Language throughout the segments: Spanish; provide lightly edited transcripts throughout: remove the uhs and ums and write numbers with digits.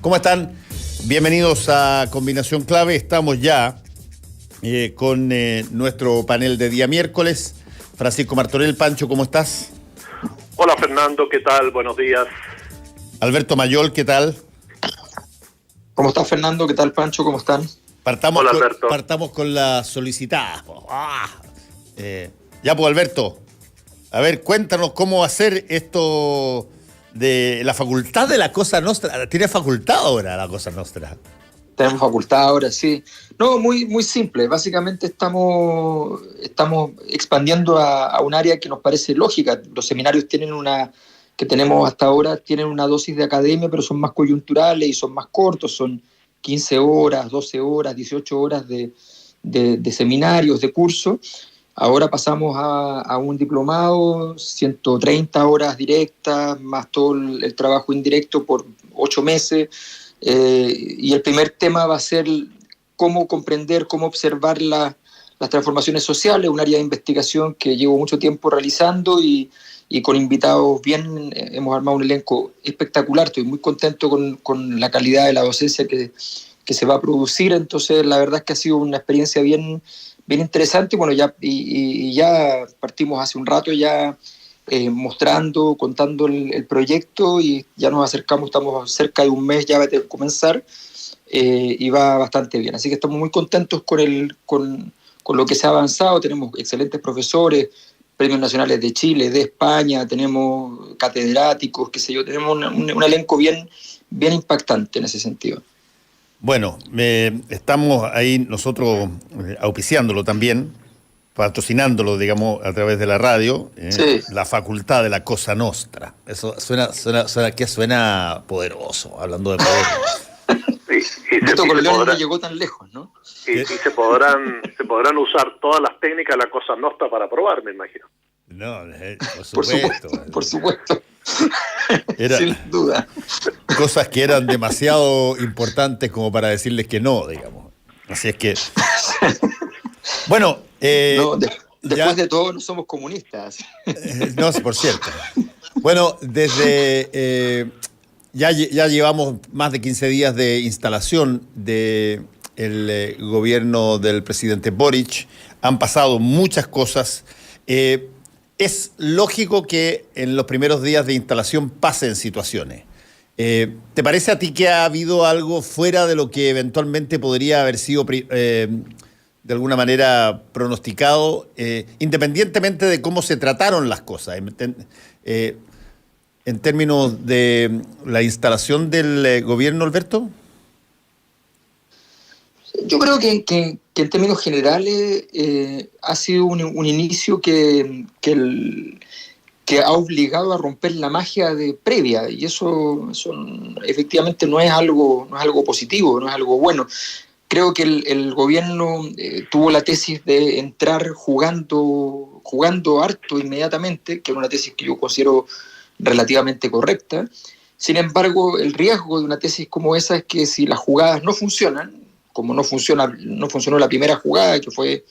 ¿Cómo están? Bienvenidos a Combinación Clave. Estamos ya con nuestro panel de día miércoles. Francisco Martorell. Pancho, ¿cómo estás? Hola Fernando, ¿qué tal? Buenos días. Alberto Mayol, ¿qué tal? ¿Cómo estás, Fernando? ¿Qué tal, Pancho? ¿Cómo están? Hola, Alberto. Partamos con la solicitada. Ya, pues, Alberto, a ver, cuéntanos cómo hacer esto de la facultad de la Cosa Nostra. ¿Tiene facultad ahora la Cosa Nostra? Tenemos facultad ahora, sí. No, muy simple. Básicamente estamos expandiendo a un área que nos parece lógica. Los seminarios que tenemos hasta ahora tienen una dosis de academia, pero son más coyunturales y son más cortos. Son 15 horas, 12 horas, 18 horas de seminarios, de curso. Ahora pasamos a un diplomado, 130 horas directas, más todo el trabajo indirecto por 8 meses. Y el primer tema va a ser cómo comprender, cómo observar las transformaciones sociales, un área de investigación que llevo mucho tiempo realizando y con invitados bien, hemos armado un elenco espectacular. Estoy muy contento con la calidad de la docencia que se va a producir. Entonces, la verdad es que ha sido una experiencia bien interesante. Bueno, ya partimos hace un rato ya mostrando, contando el proyecto y ya nos acercamos, estamos cerca de un mes ya de comenzar y va bastante bien. Así que estamos muy contentos con lo que se ha avanzado. Tenemos excelentes profesores, premios nacionales de Chile, de España, tenemos catedráticos, qué sé yo, tenemos un elenco bien impactante en ese sentido. Bueno, estamos ahí nosotros auspiciándolo también, patrocinándolo, digamos, a través de la radio, sí. La facultad de la Cosa Nostra. Eso suena poderoso, hablando de poder. Y no llegó tan lejos, ¿no? Y se podrán usar todas las técnicas de la Cosa Nostra para probar, me imagino. No, por supuesto. Por supuesto. Sin duda. Cosas que eran demasiado importantes como para decirles que no, digamos. Así es que... Bueno... después de todo no somos comunistas. No, por cierto. Bueno, desde... ya llevamos más de 15 días de instalación del gobierno del presidente Boric. Han pasado muchas cosas. Es lógico que en los primeros días de instalación pasen situaciones. ¿Te parece a ti que ha habido algo fuera de lo que eventualmente podría haber sido de alguna manera pronosticado, independientemente de cómo se trataron las cosas? En términos de la instalación del gobierno, Alberto. Yo creo que en términos generales ha sido un inicio que ha obligado a romper la magia previa, y eso efectivamente no es algo positivo, no es algo bueno. Creo que el gobierno tuvo la tesis de entrar jugando harto inmediatamente, que era una tesis que yo considero relativamente correcta. Sin embargo, el riesgo de una tesis como esa es que si las jugadas no funcionan, como no funcionó la primera jugada, que fue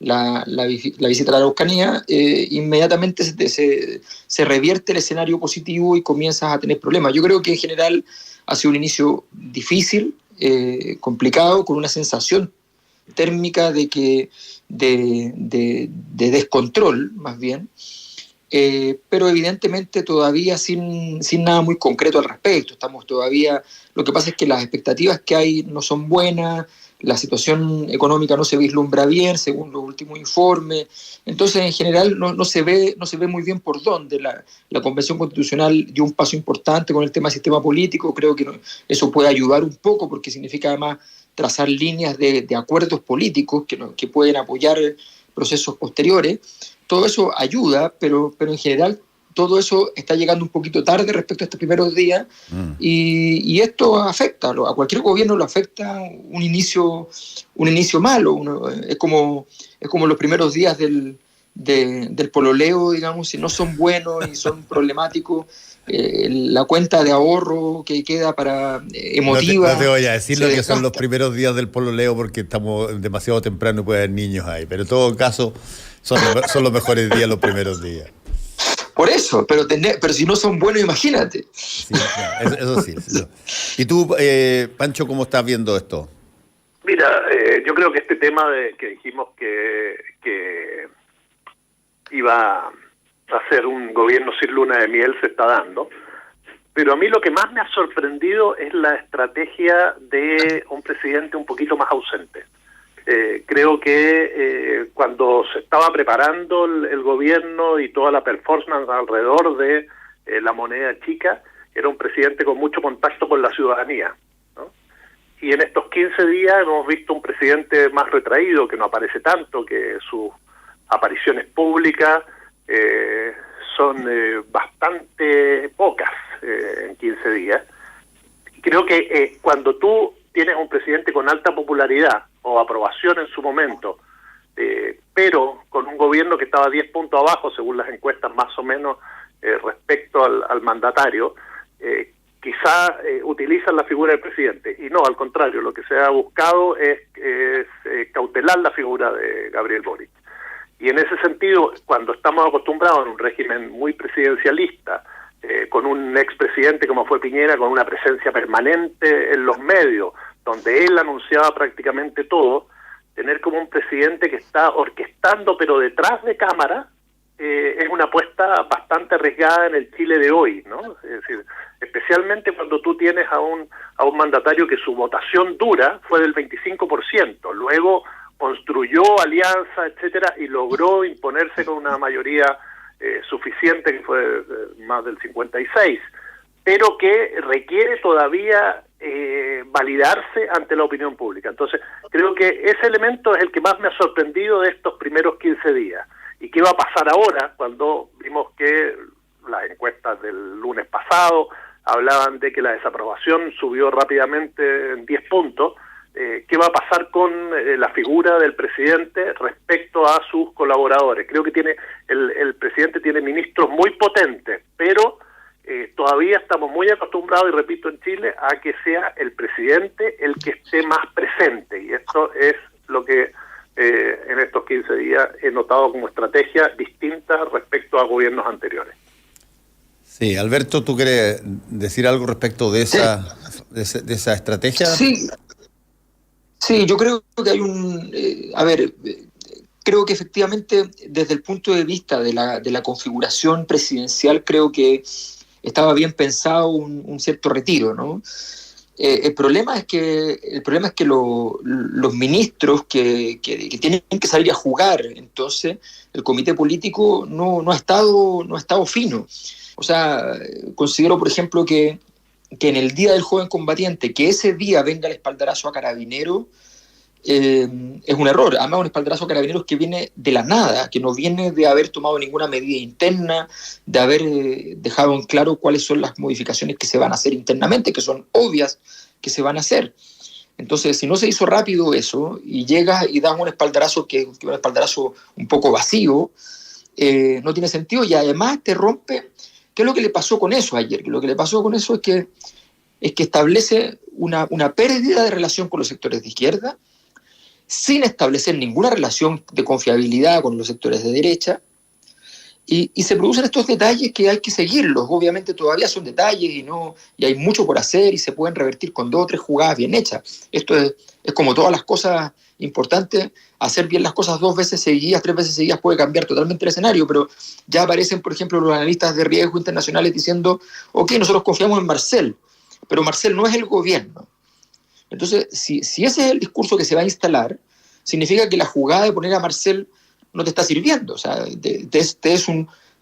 la visita a la Araucanía, inmediatamente se revierte el escenario positivo y comienzas a tener problemas. Yo creo que en general ha sido un inicio difícil, complicado, con una sensación térmica de descontrol, más bien, pero evidentemente todavía sin nada muy concreto al respecto. Estamos todavía... Lo que pasa es que las expectativas que hay no son buenas, la situación económica no se vislumbra bien, según los últimos informes. Entonces, en general, no se ve muy bien por dónde. La Convención Constitucional dio un paso importante con el tema del sistema político. Creo que eso puede ayudar un poco, porque significa además trazar líneas de acuerdos políticos que pueden apoyar procesos posteriores. Todo eso ayuda, pero en general todo eso está llegando un poquito tarde respecto a estos primeros días, y esto afecta, a cualquier gobierno lo afecta un inicio malo. Es como los primeros días del pololeo, digamos. Si no son buenos y son problemáticos, la cuenta de ahorro que queda para emotiva... No te voy a decir lo que son los primeros días del pololeo, porque estamos demasiado temprano y puede haber niños ahí, pero en todo caso son los mejores días, los primeros días. Por eso, pero si no son buenos, imagínate. Sí, claro, eso sí. Eso. ¿Y tú, Pancho, cómo estás viendo esto? Mira, yo creo que este tema de que dijimos que iba a ser un gobierno sin luna de miel se está dando, pero a mí lo que más me ha sorprendido es la estrategia de un presidente un poquito más ausente. Creo que cuando se estaba preparando el gobierno y toda la performance alrededor de la moneda chica, era un presidente con mucho contacto con la ciudadanía, ¿no? Y en estos 15 días hemos visto un presidente más retraído, que no aparece tanto, que sus apariciones públicas son bastante pocas en 15 días. Creo que cuando tú tienes un presidente con alta popularidad o aprobación en su momento, pero con un gobierno que estaba 10 puntos abajo, según las encuestas más o menos, respecto al mandatario, quizá utilizan la figura del presidente. Y no, al contrario, lo que se ha buscado es cautelar la figura de Gabriel Boric. Y en ese sentido, cuando estamos acostumbrados a un régimen muy presidencialista, con un expresidente como fue Piñera, con una presencia permanente en los medios, donde él anunciaba prácticamente todo, tener como un presidente que está orquestando pero detrás de cámara, es una apuesta bastante arriesgada en el Chile de hoy, ¿no? Es decir, especialmente cuando tú tienes a un mandatario que su votación dura fue del 25%, luego construyó alianza, etcétera, y logró imponerse con una mayoría suficiente, que fue más del 56%, pero que requiere todavía validarse ante la opinión pública. Entonces, creo que ese elemento es el que más me ha sorprendido de estos primeros 15 días. ¿Y qué va a pasar ahora cuando vimos que las encuestas del lunes pasado hablaban de que la desaprobación subió rápidamente en 10 puntos? ¿Qué va a pasar con la figura del presidente respecto a sus colaboradores? Creo que el presidente tiene ministros muy potentes, pero todavía estamos muy acostumbrados, y repito, en Chile, a que sea el presidente el que esté más presente. Y esto es lo que en estos 15 días he notado como estrategia distinta respecto a gobiernos anteriores. Sí, Alberto, ¿tú quieres decir algo respecto de esa estrategia? Sí, yo creo que hay creo que efectivamente desde el punto de vista de la configuración presidencial, creo que estaba bien pensado un cierto retiro, ¿no? El problema es que los ministros que tienen que salir a jugar, entonces el comité político no ha estado fino. O sea, considero, por ejemplo, que en el Día del Joven Combatiente, que ese día venga el espaldarazo a Carabineros, es un error. Además, un espaldarazo a Carabineros que viene de la nada, que no viene de haber tomado ninguna medida interna, de haber dejado en claro cuáles son las modificaciones que se van a hacer internamente, que son obvias que se van a hacer. Entonces, si no se hizo rápido eso, y llegas y das un espaldarazo que un espaldarazo un poco vacío, no tiene sentido, y además te rompe. ¿Qué es lo que le pasó con eso ayer? Lo que le pasó con eso es que establece una pérdida de relación con los sectores de izquierda, sin establecer ninguna relación de confiabilidad con los sectores de derecha, y se producen estos detalles que hay que seguirlos. Obviamente todavía son detalles y hay mucho por hacer y se pueden revertir con 2 o 3 jugadas bien hechas. Esto es como todas las cosas importantes, hacer bien las cosas 2 veces seguidas, 3 veces seguidas puede cambiar totalmente el escenario, pero ya aparecen, por ejemplo, los analistas de riesgo internacionales diciendo, ok, nosotros confiamos en Marcel, pero Marcel no es el gobierno. Entonces, si ese es el discurso que se va a instalar, significa que la jugada de poner a Marcel no te está sirviendo. O sea, te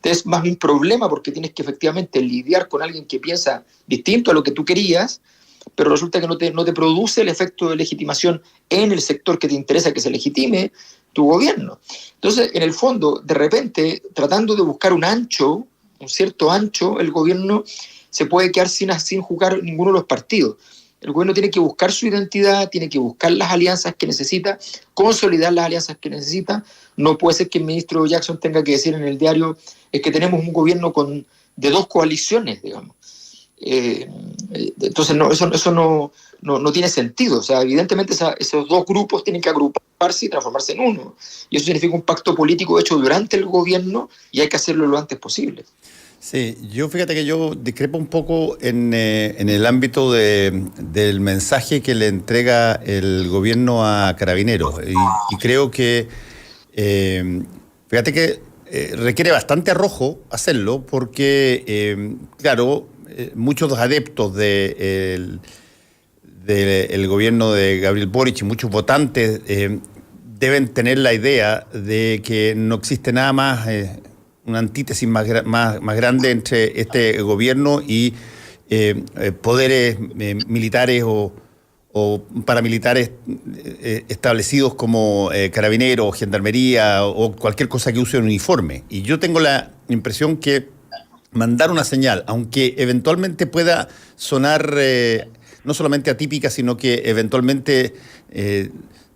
es más un problema porque tienes que efectivamente lidiar con alguien que piensa distinto a lo que tú querías, pero resulta que no te produce el efecto de legitimación en el sector que te interesa que se legitime tu gobierno. Entonces, en el fondo, de repente, tratando de buscar un cierto ancho, el gobierno se puede quedar sin jugar ninguno de los partidos. El gobierno tiene que buscar su identidad, tiene que buscar las alianzas que necesita, consolidar las alianzas que necesita. No puede ser que el ministro Jackson tenga que decir en el diario es que tenemos un gobierno de 2 coaliciones, digamos. Entonces eso no tiene sentido. O sea, evidentemente esos dos grupos tienen que agruparse y transformarse en uno. Y eso significa un pacto político hecho durante el gobierno y hay que hacerlo lo antes posible. Sí, fíjate que yo discrepo un poco en el ámbito del mensaje que le entrega el gobierno a Carabineros. Y creo que, fíjate que requiere bastante arrojo hacerlo porque, claro, muchos adeptos del gobierno de Gabriel Boric y muchos votantes deben tener la idea de que no existe nada más, una antítesis más grande entre este gobierno y poderes militares o paramilitares establecidos como carabineros, gendarmería o cualquier cosa que use un uniforme. Y yo tengo la impresión que mandar una señal, aunque eventualmente pueda sonar no solamente atípica, sino que eventualmente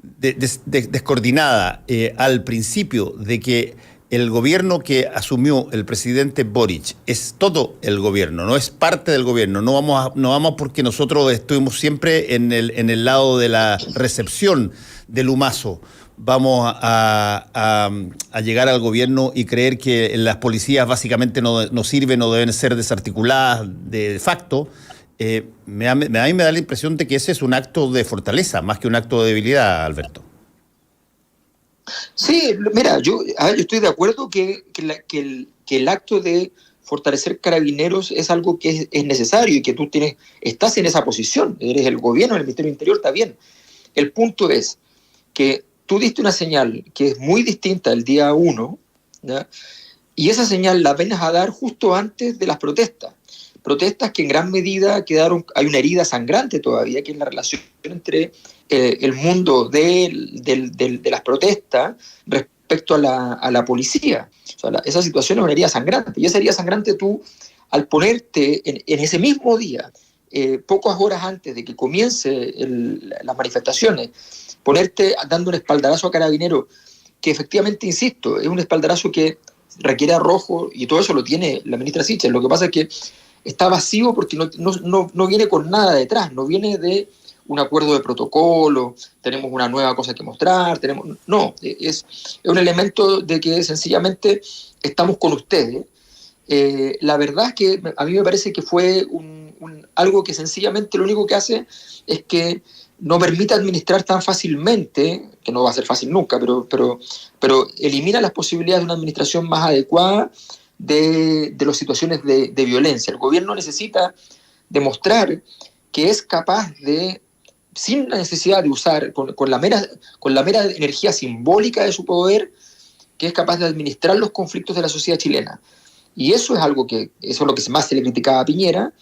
descoordinada al principio de que el gobierno que asumió el presidente Boric es todo el gobierno, no es parte del gobierno. No vamos porque nosotros estuvimos siempre en el lado de la recepción del humazo. Vamos a llegar al gobierno y creer que las policías básicamente no sirven o deben ser desarticuladas de facto. A mí me da la impresión de que ese es un acto de fortaleza, más que un acto de debilidad, Alberto. Sí, mira, yo estoy de acuerdo que el acto de fortalecer Carabineros es algo que es necesario y que tú estás en esa posición, eres el gobierno, el Ministerio del Interior, está bien. El punto es que tú diste una señal que es muy distinta el día 1, ¿ya? Y esa señal la vienes a dar justo antes de las protestas que en gran medida hay una herida sangrante todavía, que es la relación entre el mundo de las protestas respecto a la policía. O sea, esa situación es una herida sangrante, y esa herida sangrante tú, al ponerte en ese mismo día, pocas horas antes de que comience las manifestaciones, ponerte dando un espaldarazo a Carabineros, que efectivamente, insisto, es un espaldarazo que requiere arrojo, y todo eso lo tiene la ministra Sichel. Lo que pasa es que está vacío porque no viene con nada detrás, no viene de un acuerdo de protocolo, tenemos una nueva cosa que mostrar, es un elemento de que sencillamente estamos con ustedes. La verdad es que a mí me parece que fue algo que sencillamente lo único que hace es que no permite administrar tan fácilmente, que no va a ser fácil nunca, pero elimina las posibilidades de una administración más adecuada de las situaciones de violencia. El gobierno necesita demostrar que es capaz de, sin la necesidad de usar, con la mera energía simbólica de su poder, que es capaz de administrar los conflictos de la sociedad chilena. Y eso es lo que más se le criticaba a Piñera,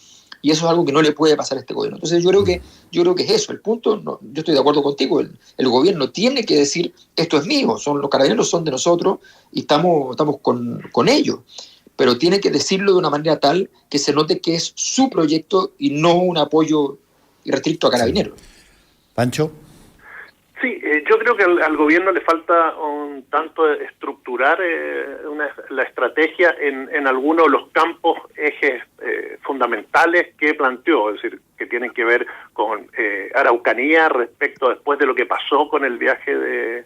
y eso es algo que no le puede pasar a este gobierno. Entonces yo creo que es eso el punto. Yo estoy de acuerdo contigo, el gobierno tiene que decir, esto es mío, los Carabineros son de nosotros y estamos con ellos, pero tiene que decirlo de una manera tal que se note que es su proyecto y no un apoyo irrestricto a Carabineros. Sí. Pancho. Sí, yo creo que al gobierno le falta un tanto estructurar la estrategia en algunos de los campos, ejes fundamentales que planteó, es decir, que tienen que ver con Araucanía respecto después de lo que pasó con el viaje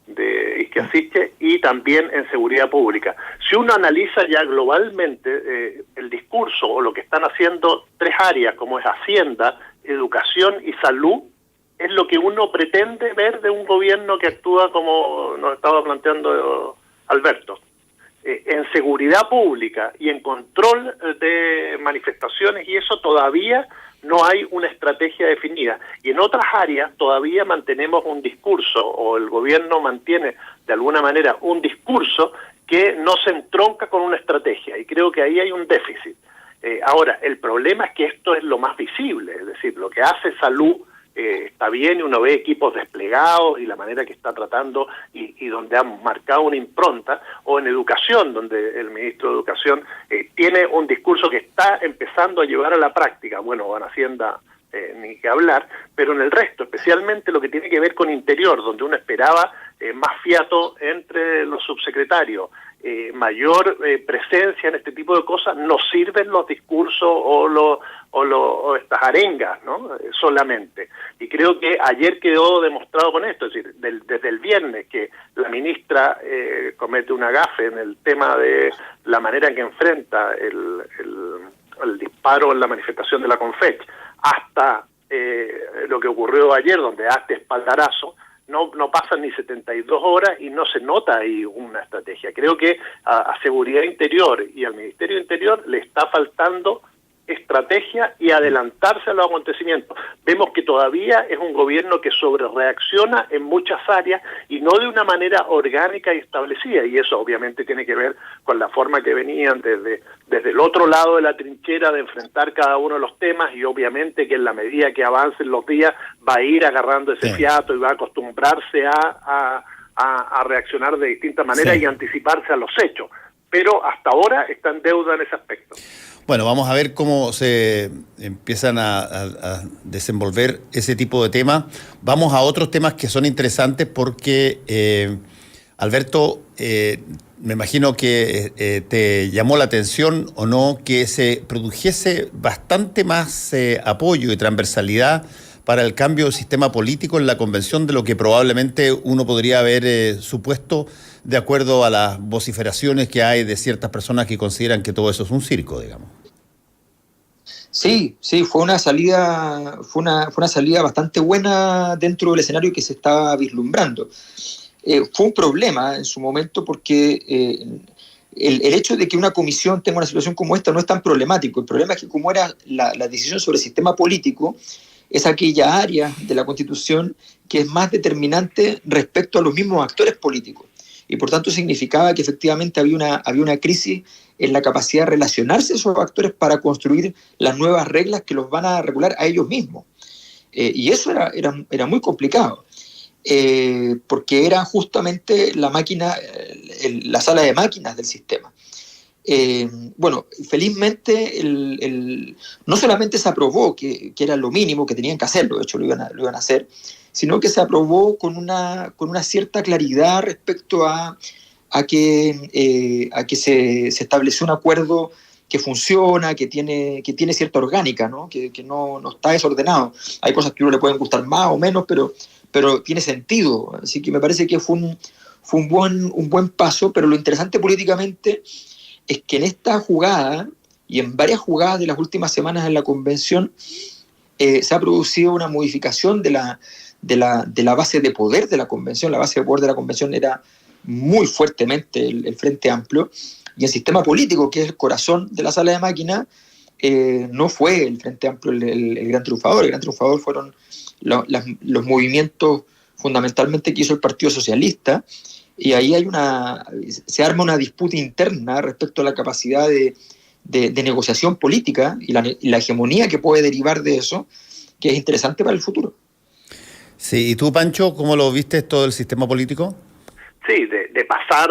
de Isquiasiche, y también en seguridad pública. Si uno analiza ya globalmente el discurso o lo que están haciendo tres áreas, como es Hacienda, Educación y Salud, es lo que uno pretende ver de un gobierno que actúa como nos estaba planteando Alberto. En seguridad pública y en control de manifestaciones, y eso todavía no hay una estrategia definida. Y en otras áreas todavía mantenemos un discurso, o el gobierno mantiene de alguna manera un discurso que no se entronca con una estrategia, y creo que ahí hay un déficit. Ahora, el problema es que esto es lo más visible, es decir, lo que hace Salud está bien, y uno ve equipos desplegados y la manera que está tratando y donde han marcado una impronta, o en educación, donde el ministro de Educación tiene un discurso que está empezando a llevar a la práctica. Bueno, en Hacienda ni que hablar, pero en el resto, especialmente lo que tiene que ver con interior, donde uno esperaba más fiato entre los subsecretarios, mayor presencia en este tipo de cosas, no sirven los discursos o estas arengas, ¿no? Solamente. Y creo que ayer quedó demostrado con esto, es decir, desde el viernes que la ministra comete una gafe en el tema de la manera en que enfrenta el disparo en la manifestación de la Confech, hasta lo que ocurrió ayer, donde da este espaldarazo. No pasan ni 72 horas y no se nota ahí una estrategia. Creo que a Seguridad Interior y al Ministerio de Interior le está faltando estrategia y adelantarse a los acontecimientos. Vemos que todavía es un gobierno que sobrereacciona en muchas áreas y no de una manera orgánica y establecida, y eso obviamente tiene que ver con la forma que venían desde el otro lado de la trinchera de enfrentar cada uno de los temas, y obviamente que en la medida que avancen los días va a ir agarrando ese fiato y va a acostumbrarse a reaccionar de distintas maneras y anticiparse a los hechos, pero hasta ahora está en deuda en ese aspecto. Bueno, vamos a ver cómo se empiezan a desenvolver ese tipo de temas. Vamos a otros temas que son interesantes porque, Alberto, me imagino que te llamó la atención o no que se produjese bastante más apoyo y transversalidad para el cambio del sistema político en la convención de lo que probablemente uno podría haber supuesto de acuerdo a las vociferaciones que hay de ciertas personas que consideran que todo eso es un circo, digamos. Sí, fue una salida bastante buena dentro del escenario que se estaba vislumbrando. Fue un problema en su momento porque el hecho de que una comisión tenga una situación como esta no es tan problemático. El problema es que como era la decisión sobre el sistema político, es aquella área de la Constitución que es más determinante respecto a los mismos actores políticos. Y por tanto significaba que efectivamente había una crisis en la capacidad de relacionarse esos actores para construir las nuevas reglas que los van a regular a ellos mismos. Y eso era muy complicado, porque era justamente la máquina, la sala de máquinas del sistema. Bueno, felizmente no solamente se aprobó, que era lo mínimo que tenían que hacerlo, de hecho lo iban a hacer, sino que se aprobó con una cierta claridad respecto a que se estableció un acuerdo que funciona, que tiene cierta orgánica, ¿no? Que no está desordenado. Hay cosas que a uno le pueden gustar más o menos, pero tiene sentido. Así que me parece que fue un buen paso, pero lo interesante políticamente es que en esta jugada y en varias jugadas de las últimas semanas en la convención se ha producido una modificación de la base de poder de la convención. La base de poder de la convención era muy fuertemente el Frente Amplio, y el sistema político, que es el corazón de la sala de máquinas, no fue el Frente Amplio el gran triunfador. El gran triunfador fueron los movimientos fundamentalmente que hizo el Partido Socialista, y ahí se arma una disputa interna respecto a la capacidad de negociación política y la hegemonía que puede derivar de eso, que es interesante para el futuro. Sí, ¿y tú, Pancho, cómo lo viste todo el sistema político? Sí, de pasar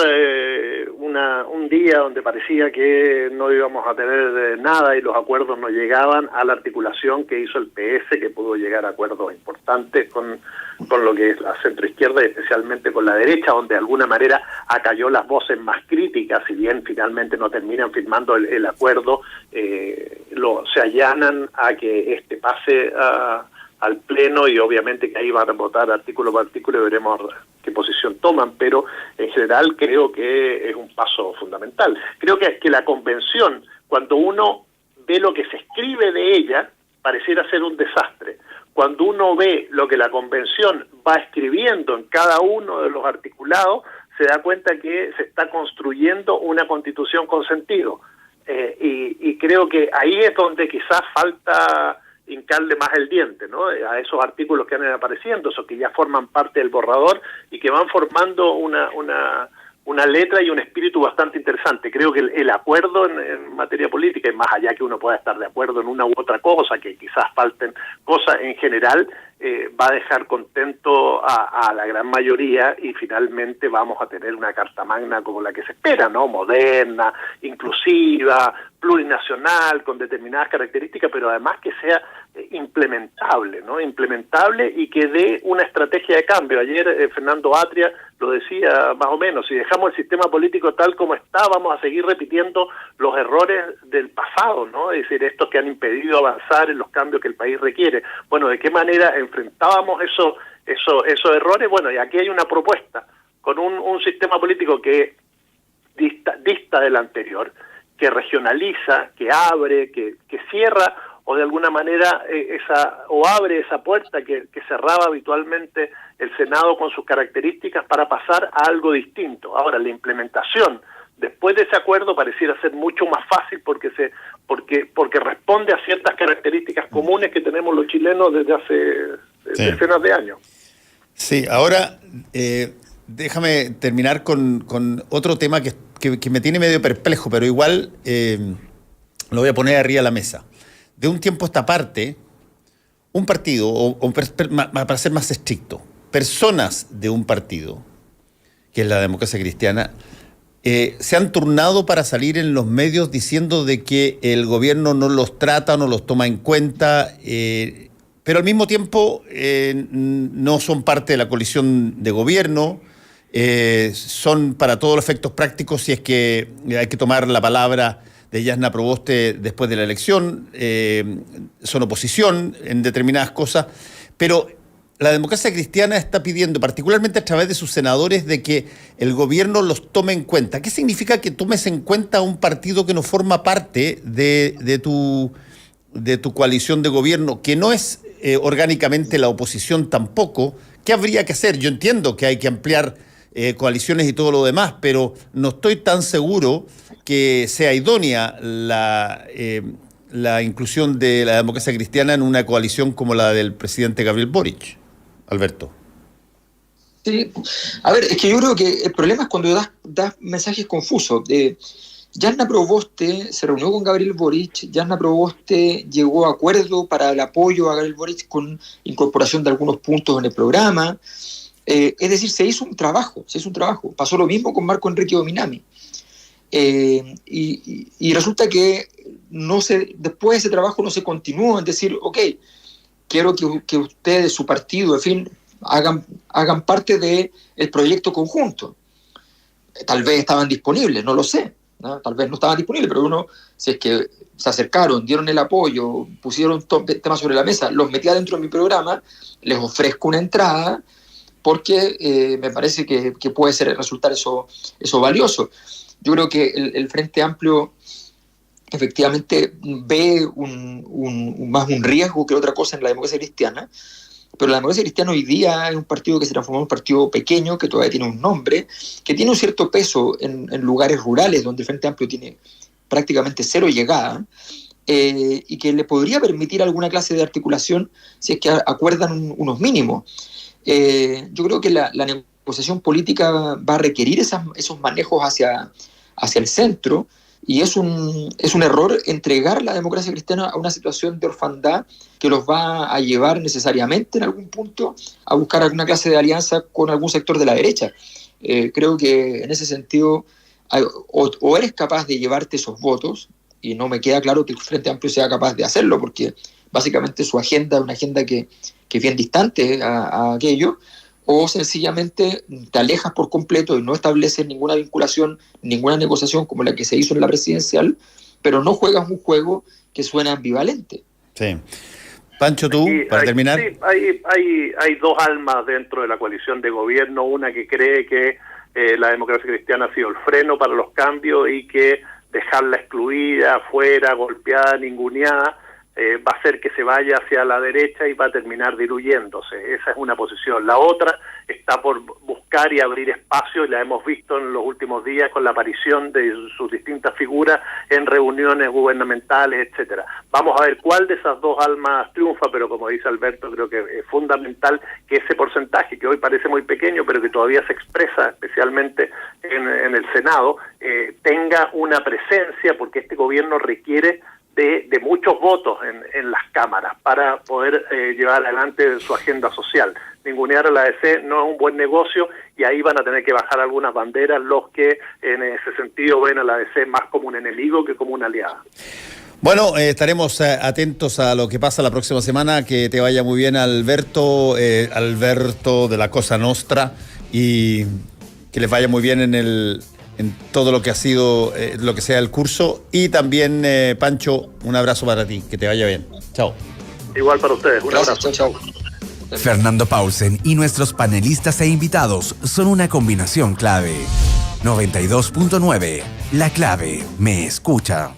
un día donde parecía que no íbamos a tener nada y los acuerdos no llegaban, a la articulación que hizo el PS, que pudo llegar a acuerdos importantes con lo que es la centroizquierda y especialmente con la derecha, donde de alguna manera acalló las voces más críticas, si bien finalmente no terminan firmando el acuerdo, se allanan a que este pase al Pleno, y obviamente que ahí van a votar artículo por artículo y veremos qué posición toman, pero en general creo que es un paso fundamental. Creo que la convención, cuando uno ve lo que se escribe de ella, pareciera ser un desastre. Cuando uno ve lo que la convención va escribiendo en cada uno de los articulados, se da cuenta que se está construyendo una constitución con sentido. Y creo que ahí es donde quizás falta hincarle más el diente, ¿no? A esos artículos que han ido apareciendo, esos que ya forman parte del borrador y que van formando una una letra y un espíritu bastante interesante. Creo que el acuerdo en materia política, y más allá que uno pueda estar de acuerdo en una u otra cosa, que quizás falten cosas en general, va a dejar contento a la gran mayoría, y finalmente vamos a tener una carta magna como la que se espera, ¿no? Moderna, inclusiva, plurinacional, con determinadas características, pero además que sea implementable, ¿no? Implementable y que dé una estrategia de cambio. Ayer Fernando Atria lo decía más o menos: si dejamos el sistema político tal como está, vamos a seguir repitiendo los errores del pasado, ¿no? Es decir, estos que han impedido avanzar en los cambios que el país requiere. Bueno, ¿de qué manera enfrentábamos esos errores? Bueno, y aquí hay una propuesta con un sistema político que dista del anterior, que regionaliza, que abre, que cierra, o de alguna manera abre esa puerta que cerraba habitualmente el Senado con sus características, para pasar a algo distinto. Ahora, la implementación después de ese acuerdo pareciera ser mucho más fácil, porque responde a ciertas características comunes que tenemos los chilenos desde hace decenas de años. Sí, ahora déjame terminar con otro tema que me tiene medio perplejo, pero igual lo voy a poner arriba de la mesa. De un tiempo a esta parte, un partido, o para ser más estricto, personas de un partido, que es la Democracia Cristiana, se han turnado para salir en los medios diciendo de que el gobierno no los trata, no los toma en cuenta, pero al mismo tiempo no son parte de la coalición de gobierno, son para todos los efectos prácticos, si es que hay que tomar la palabra de Jasna Proboste después de la elección, son oposición en determinadas cosas, pero la Democracia Cristiana está pidiendo, particularmente a través de sus senadores, de que el gobierno los tome en cuenta. ¿Qué significa que tomes en cuenta a un partido que no forma parte de tu coalición de gobierno, que no es orgánicamente la oposición tampoco? ¿Qué habría que hacer? Yo entiendo que hay que ampliar coaliciones y todo lo demás, pero no estoy tan seguro que sea idónea la inclusión de la Democracia Cristiana en una coalición como la del presidente Gabriel Boric. Alberto. Sí, a ver, es que yo creo que el problema es cuando das mensajes confusos. Jasna Proboste se reunió con Gabriel Boric, Jasna Proboste llegó a acuerdo para el apoyo a Gabriel Boric con incorporación de algunos puntos en el programa. Es decir, se hizo un trabajo. Pasó lo mismo con Marco Enrique Dominami. Y resulta que después de ese trabajo no se continuó en decir, ok, quiero que ustedes, su partido, en fin, hagan parte del proyecto conjunto. Tal vez estaban disponibles, no lo sé, ¿no? Tal vez no estaban disponibles, pero si es que se acercaron, dieron el apoyo, pusieron temas sobre la mesa, los metí dentro de mi programa, les ofrezco una entrada, porque me parece que puede resultar eso valioso. Yo creo que el Frente Amplio efectivamente ve más un riesgo que otra cosa en la Democracia Cristiana, pero la Democracia Cristiana hoy día es un partido que se transformó en un partido pequeño, que todavía tiene un nombre, que tiene un cierto peso en lugares rurales donde el Frente Amplio tiene prácticamente cero llegada, y que le podría permitir alguna clase de articulación si es que acuerdan unos mínimos. Yo creo que la negociación política va a requerir esos manejos hacia el centro, y es un error entregar la Democracia Cristiana a una situación de orfandad que los va a llevar necesariamente en algún punto a buscar alguna clase de alianza con algún sector de la derecha. Creo que en ese sentido o eres capaz de llevarte esos votos, y no me queda claro que el Frente Amplio sea capaz de hacerlo, porque básicamente su agenda es una agenda que es bien distante a aquello, o sencillamente te alejas por completo y no estableces ninguna vinculación, ninguna negociación como la que se hizo en la presidencial, pero no juegas un juego que suena ambivalente. Sí. Pancho, tú, para terminar. Sí, hay dos almas dentro de la coalición de gobierno, una que cree que la Democracia Cristiana ha sido el freno para los cambios y que dejarla excluida, fuera, golpeada, ninguneada, va a hacer que se vaya hacia la derecha y va a terminar diluyéndose. Esa es una posición. La otra está por buscar buscar y abrir espacios, y la hemos visto en los últimos días con la aparición de sus distintas figuras en reuniones gubernamentales, etcétera. Vamos a ver cuál de esas dos almas triunfa, pero como dice Alberto, creo que es fundamental que ese porcentaje, que hoy parece muy pequeño, pero que todavía se expresa especialmente en el Senado, tenga una presencia, porque este gobierno requiere de muchos votos en las cámaras para poder llevar adelante su agenda social. Ningunear a la ADC no es un buen negocio, y ahí van a tener que bajar algunas banderas los que en ese sentido ven a la ADC más como un enemigo que como una aliada. Bueno, estaremos atentos a lo que pasa la próxima semana. Que te vaya muy bien, Alberto, Alberto de la Cosa Nostra, y que les vaya muy bien en todo lo que ha sido, lo que sea el curso. Y también, Pancho, un abrazo para ti, que te vaya bien. Chao. Igual para ustedes, un abrazo. Chao. Fernando Paulsen y nuestros panelistas e invitados son una combinación clave. 92.9, La Clave me escucha.